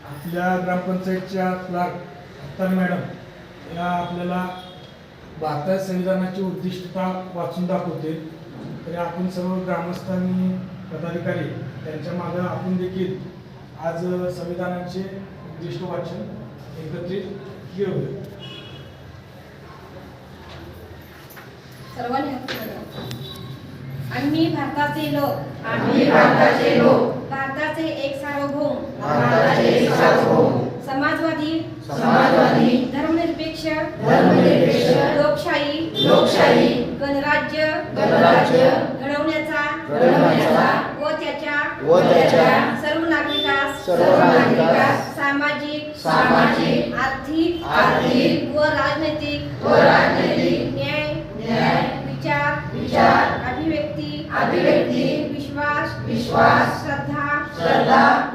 आपल्या ग्रामपंचायतच्या clerk Attar madam या आपल्याला भारतात संविधानाची उद्दिष्टता वाचून दाखवते. तरी आपण सर्व ग्रामस्थांनी पदाधिकारी त्यांच्या मागे आपण देखील आज संविधानाचे उद्दिष्ट वाचन एकत्रित घेऊया. सर्वांनी आम्ही भारताचे लोक भारताचे एक सार्वभौम समाजवादी धर्मनिरपेक्ष लोकशाही गणराज्य घडवण्याचा व त्याच्या सर्व नागरिकास सामाजिक आर्थिक व राजनैतिक न्याय विचार अभिव्यक्ती विश्वास श्रद्धा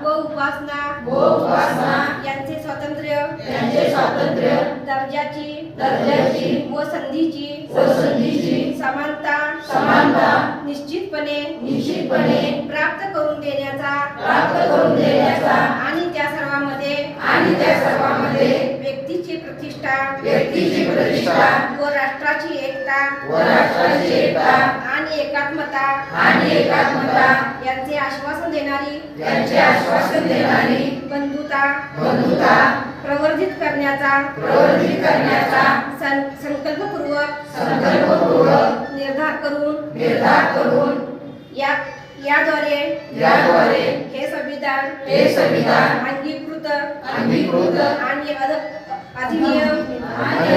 व उपासना यांचे स्वातंत्र्य दर्जाची व संधीची समानता निश्चितपणे प्राप्त करून देण्याचा आणि त्या सर्वांमध्ये व्यक्तीची प्रतिष्ठा व राष्ट्राची एकता आणि एकात्मता यांचे आश्वासन देणारी बंधुता प्रवर्धित करण्याचा संकल्पपूर्वक निर्धार करून याद्वारे हे संविधान अंगीकृत आणि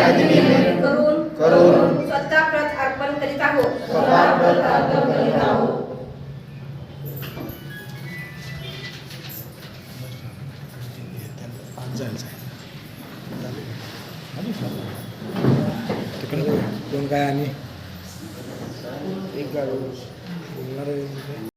अधिनियम करून स्वतः प्रत अर्पण करीत आहोत. दोन काय आणि एक गाडी